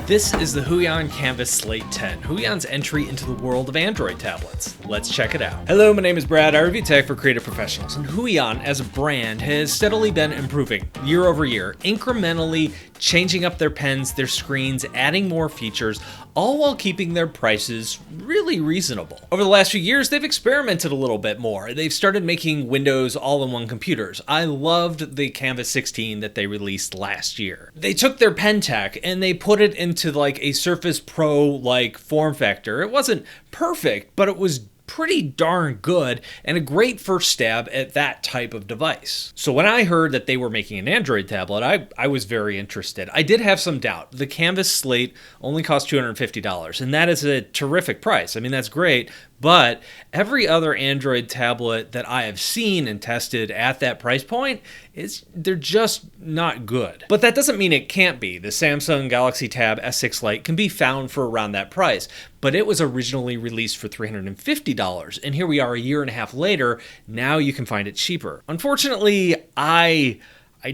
This is the Huion Kamvas Slate 10, Huion's entry into the world of Android tablets. Let's check it out. Hello, my name is Brad. I review tech for creative professionals, and Huion as a brand has steadily been improving year over year, incrementally changing up their pens, their screens, adding more features, all while keeping their prices really reasonable. Over the last few years, they've experimented a little bit more. They've started making Windows all-in-one computers. I loved the Kamvas 16 that they released last year. They took their pen tech and they put it into like a Surface Pro like form factor. It wasn't perfect, but it was pretty darn good and a great first stab at that type of device. So when I heard that they were making an Android tablet, I was very interested. I did have some doubt. The Kamvas Slate only cost $250, and that is a terrific price. I mean, that's great, but every other Android tablet that I have seen and tested at that price point, they're just not good. But that doesn't mean it can't be. The Samsung Galaxy Tab S6 Lite can be found for around that price, but it was originally released for $350, and here we are a year and a half later, now you can find it cheaper. Unfortunately, I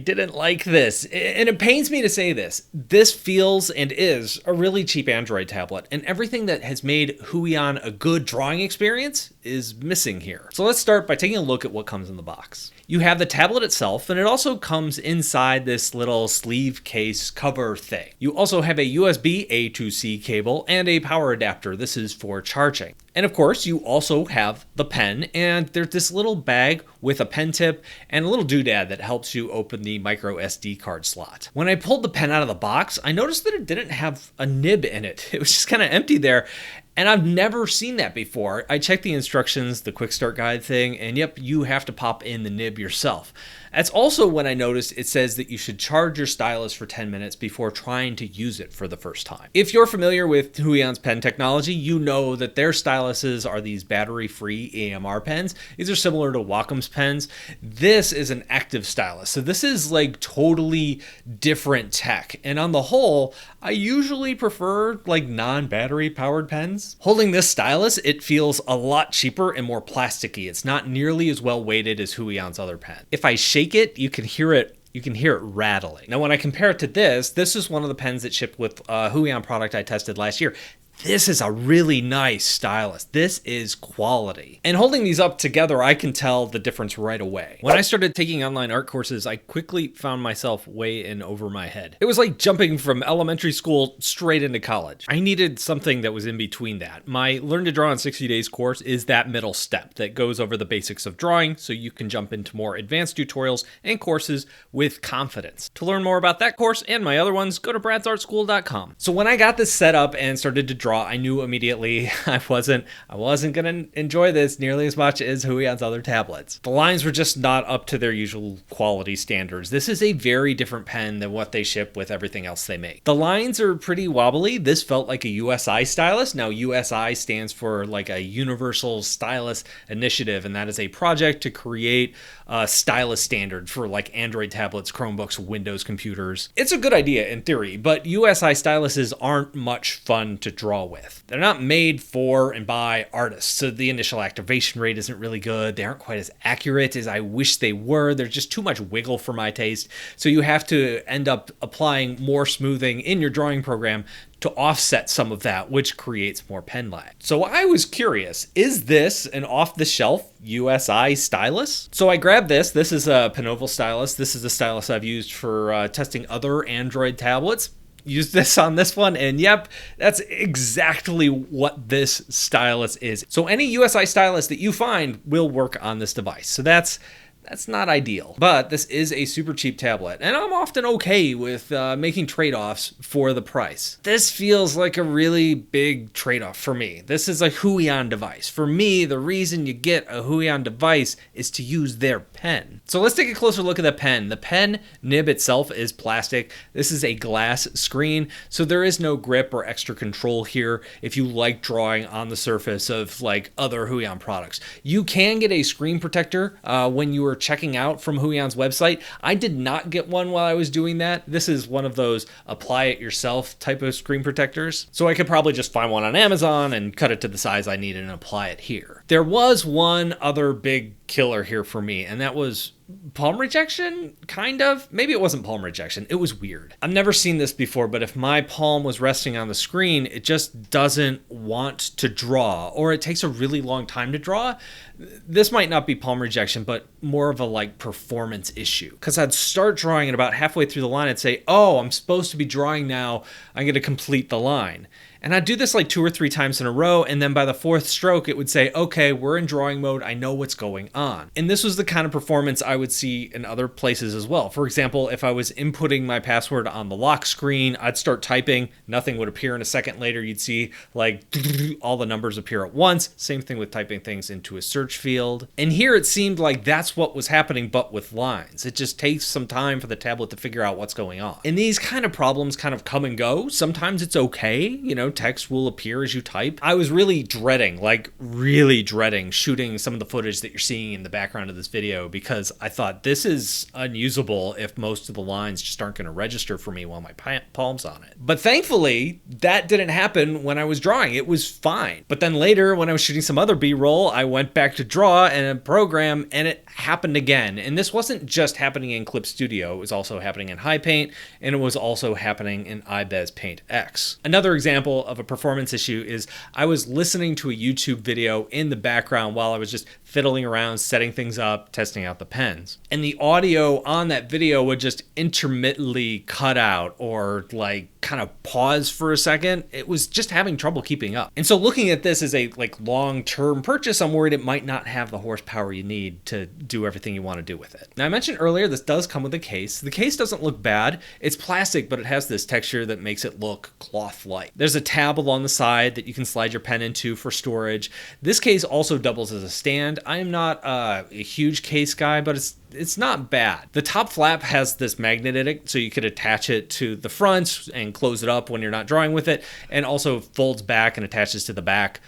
didn't like this, and it pains me to say this. This feels and is a really cheap Android tablet, and everything that has made Huion a good drawing experience is missing here. So let's start by taking a look at what comes in the box. You have the tablet itself, and it also comes inside this little sleeve case cover thing. You also have a USB A to C cable and a power adapter. This is for charging. And of course, you also have the pen, and there's this little bag with a pen tip and a little doodad that helps you open the micro SD card slot. When I pulled the pen out of the box, I noticed that it didn't have a nib in it. It was just kind of empty there. And I've never seen that before. I checked the instructions, the quick start guide thing, and yep, you have to pop in the nib yourself. That's also when I noticed it says that you should charge your stylus for 10 minutes before trying to use it for the first time. If you're familiar with Huion's pen technology, you know that their styluses are these battery-free AMR pens. These are similar to Wacom's pens. This is an active stylus, so this is like totally different tech. And on the whole, I usually prefer like non-battery powered pens. Holding this stylus, it feels a lot cheaper and more plasticky. It's not nearly as well weighted as Huion's other pen. If I shake it, you can hear it rattling. Now, when I compare it to this is one of the pens that shipped with a Huion product I tested last year. This is a really nice stylus. This is quality. And holding these up together, I can tell the difference right away. When I started taking online art courses, I quickly found myself way in over my head. It was like jumping from elementary school straight into college. I needed something that was in between that. My Learn to Draw in 60 Days course is that middle step that goes over the basics of drawing so you can jump into more advanced tutorials and courses with confidence. To learn more about that course and my other ones, go to bradsartschool.com. So when I got this set up and started to draw, I knew immediately I wasn't going to enjoy this nearly as much as Huion's other tablets. The lines were just not up to their usual quality standards. This is a very different pen than what they ship with everything else they make. The lines are pretty wobbly. This felt like a USI stylus. Now, USI stands for like a Universal Stylus Initiative, and that is a project to create a stylus standard for like Android tablets, Chromebooks, Windows computers. It's a good idea in theory, but USI styluses aren't much fun to draw with. They're not made for and by artists, so the initial activation rate isn't really good. They aren't quite as accurate as I wish they were. There's just too much wiggle for my taste, so you have to end up applying more smoothing in your drawing program to offset some of that, which creates more pen lag. So I was curious, is this an off-the-shelf USI stylus? So I grabbed this. This is a Penoval stylus. This is the stylus I've used for testing other Android tablets. Use this on this one, and yep, that's exactly what this stylus is. So any USI stylus that you find will work on this device. So that's not ideal, but this is a super cheap tablet, and I'm often okay with making trade-offs for the price. This feels like a really big trade-off for me. This is a Huion device. For me, the reason you get a Huion device is to use their pen. So let's take a closer look at the pen. The pen nib itself is plastic. This is a glass screen, so there is no grip or extra control here if you like drawing on the surface of like other Huion products. You can get a screen protector when you are checking out from Huion's website. I did not get one while I was doing that. This is one of those apply it yourself type of screen protectors. So I could probably just find one on Amazon and cut it to the size I need and apply it here. There was one other big killer here for me, and that was palm rejection, kind of. Maybe it wasn't palm rejection. It was weird. I've never seen this before, but if my palm was resting on the screen, it just doesn't want to draw, or it takes a really long time to draw. This might not be palm rejection, but more of a like performance issue. Because I'd start drawing and about halfway through the line, I'd say, oh, I'm supposed to be drawing now. I'm going to complete the line. And I'd do this like 2 or 3 times in a row, and then by the 4th stroke, it would say, okay, we're in drawing mode, I know what's going on. And this was the kind of performance I would see in other places as well. For example, if I was inputting my password on the lock screen, I'd start typing, nothing would appear, and a second later you'd see like all the numbers appear at once. Same thing with typing things into a search field. And here it seemed like that's what was happening, but with lines. It just takes some time for the tablet to figure out what's going on. And these kind of problems kind of come and go. Sometimes it's okay, text will appear as you type. I was really dreading shooting some of the footage that you're seeing in the background of this video, because I thought this is unusable if most of the lines just aren't going to register for me while my palm's on it. But thankfully, that didn't happen when I was drawing. It was fine. But then later, when I was shooting some other B-roll, I went back to draw in a program and it happened again. And this wasn't just happening in Clip Studio. It was also happening in High Paint, and it was also happening in iBez Paint X. Another example of a performance issue is I was listening to a YouTube video in the background while I was just fiddling around, setting things up, testing out the pens. And the audio on that video would just intermittently cut out or like kind of pause for a second. It was just having trouble keeping up. And so looking at this as a like long-term purchase, I'm worried it might not have the horsepower you need to do everything you want to do with it. Now I mentioned earlier, this does come with a case. The case doesn't look bad. It's plastic, but it has this texture that makes it look cloth-like. There's a tab along the side that you can slide your pen into for storage. This case also doubles as a stand. I am not a huge case guy, but it's not bad. The top flap has this magnet in it, so you could attach it to the front and close it up when you're not drawing with it, and also folds back and attaches to the back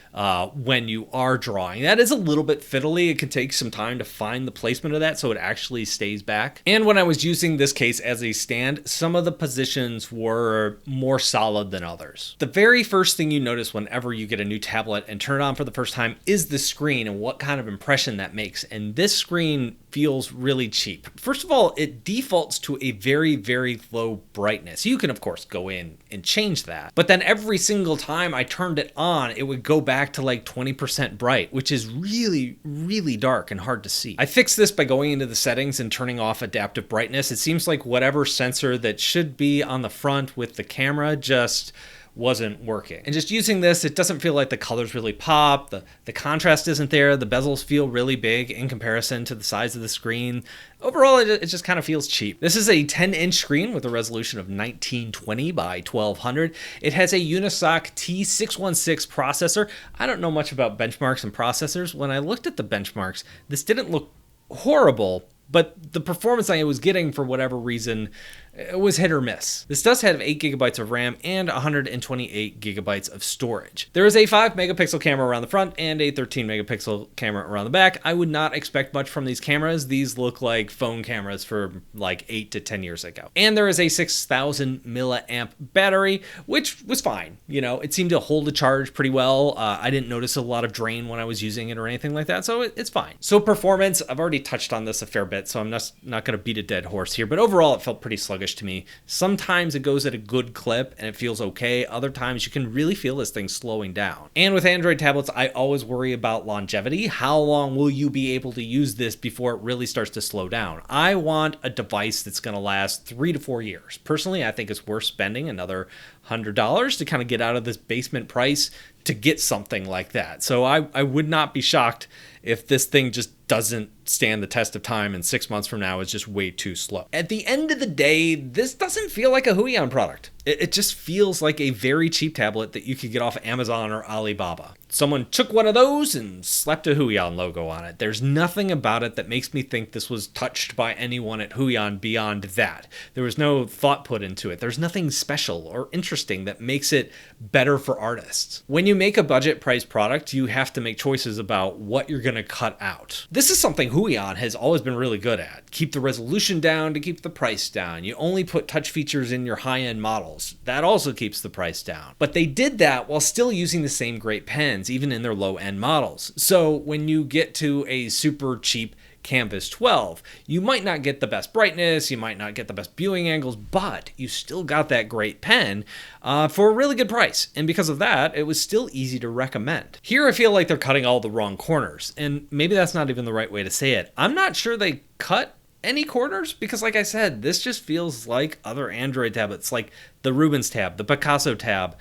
when you are drawing. That is a little bit fiddly. It can take some time to find the placement of that so it actually stays back. And when I was using this case as a stand, some of the positions were more solid than others. The very first thing you notice whenever you get a new tablet and turn it on for the first time is the screen and what kind of impression that makes. And this screen feels really cheap. First of all, it defaults to a very, very low brightness. You can, of course, go in and change that. But then every single time I turned it on, it would go back to like 20% bright, which is really, really dark and hard to see. I fixed this by going into the settings and turning off adaptive brightness. It seems like whatever sensor that should be on the front with the camera just wasn't working. And just using this, it doesn't feel like the colors really pop, the contrast isn't there, the bezels feel really big in comparison to the size of the screen. Overall, it just kind of feels cheap. This is a 10-inch screen with a resolution of 1920 by 1200. It has a Unisoc T616 processor. I don't know much about benchmarks and processors. When I looked at the benchmarks, this didn't look horrible, but the performance I was getting, for whatever reason, it was hit or miss. This does have 8 gigabytes of RAM and 128 gigabytes of storage. There is a 5 megapixel camera around the front and a 13 megapixel camera around the back. I would not expect much from these cameras. These look like phone cameras for like 8 to 10 years ago. And there is a 6,000 milliamp battery, which was fine. It seemed to hold a charge pretty well. I didn't notice a lot of drain when I was using it or anything like that, so it's fine. So performance, I've already touched on this a fair bit, so I'm not going to beat a dead horse here, but overall it felt pretty sluggish to me. Sometimes it goes at a good clip and it feels okay. Other times you can really feel this thing slowing down. And with Android tablets, I always worry about longevity. How long will you be able to use this before it really starts to slow down? I want a device that's going to last 3 to 4 years. Personally, I think it's worth spending another $100 to kind of get out of this basement price to get something like that. So I would not be shocked if this thing just doesn't stand the test of time and 6 months from now is just way too slow. At the end of the day, this doesn't feel like a Huion product. It just feels like a very cheap tablet that you could get off Amazon or Alibaba. Someone took one of those and slapped a Huion logo on it. There's nothing about it that makes me think this was touched by anyone at Huion beyond that. There was no thought put into it. There's nothing special or interesting that makes it better for artists. When you make a budget price product, you have to make choices about what you're going to cut out. This is something Huion has always been really good at. Keep the resolution down to keep the price down. You only put touch features in your high-end models. That also keeps the price down. But they did that while still using the same great pens, even in their low-end models. So when you get to a super cheap Kamvas 12. You might not get the best brightness, you might not get the best viewing angles, but you still got that great pen for a really good price. And because of that, it was still easy to recommend. Here I feel like they're cutting all the wrong corners, and maybe that's not even the right way to say it. I'm not sure they cut any corners because, like I said, this just feels like other Android tablets, like the Rubens tab, the Picasso tab.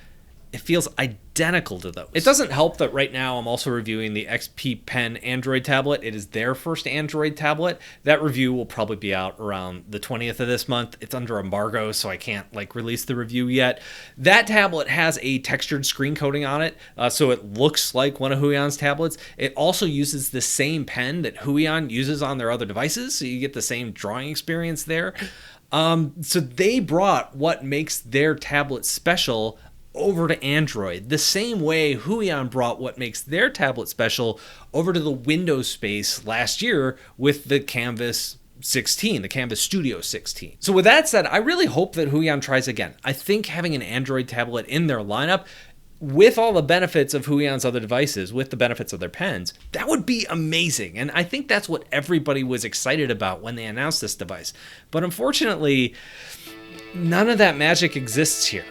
It feels identical to those. It doesn't help that right now I'm also reviewing the XP Pen Android tablet. It is their first Android tablet. That review will probably be out around the 20th of this month. It's under embargo, so I can't release the review yet. That tablet has a textured screen coating on it, so it looks like one of Huion's tablets. It also uses the same pen that Huion uses on their other devices, so you get the same drawing experience there. So they brought what makes their tablet special over to Android, the same way Huion brought what makes their tablet special over to the Windows space last year with the Kamvas 16, the Kamvas Studio 16. So with that said, I really hope that Huion tries again. I think having an Android tablet in their lineup with all the benefits of Huion's other devices, with the benefits of their pens, that would be amazing. And I think that's what everybody was excited about when they announced this device. But unfortunately, none of that magic exists here.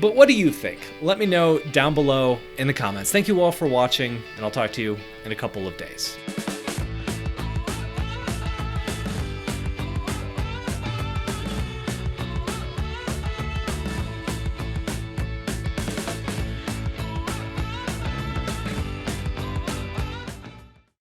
But what do you think? Let me know down below in the comments. Thank you all for watching, and I'll talk to you in a couple of days.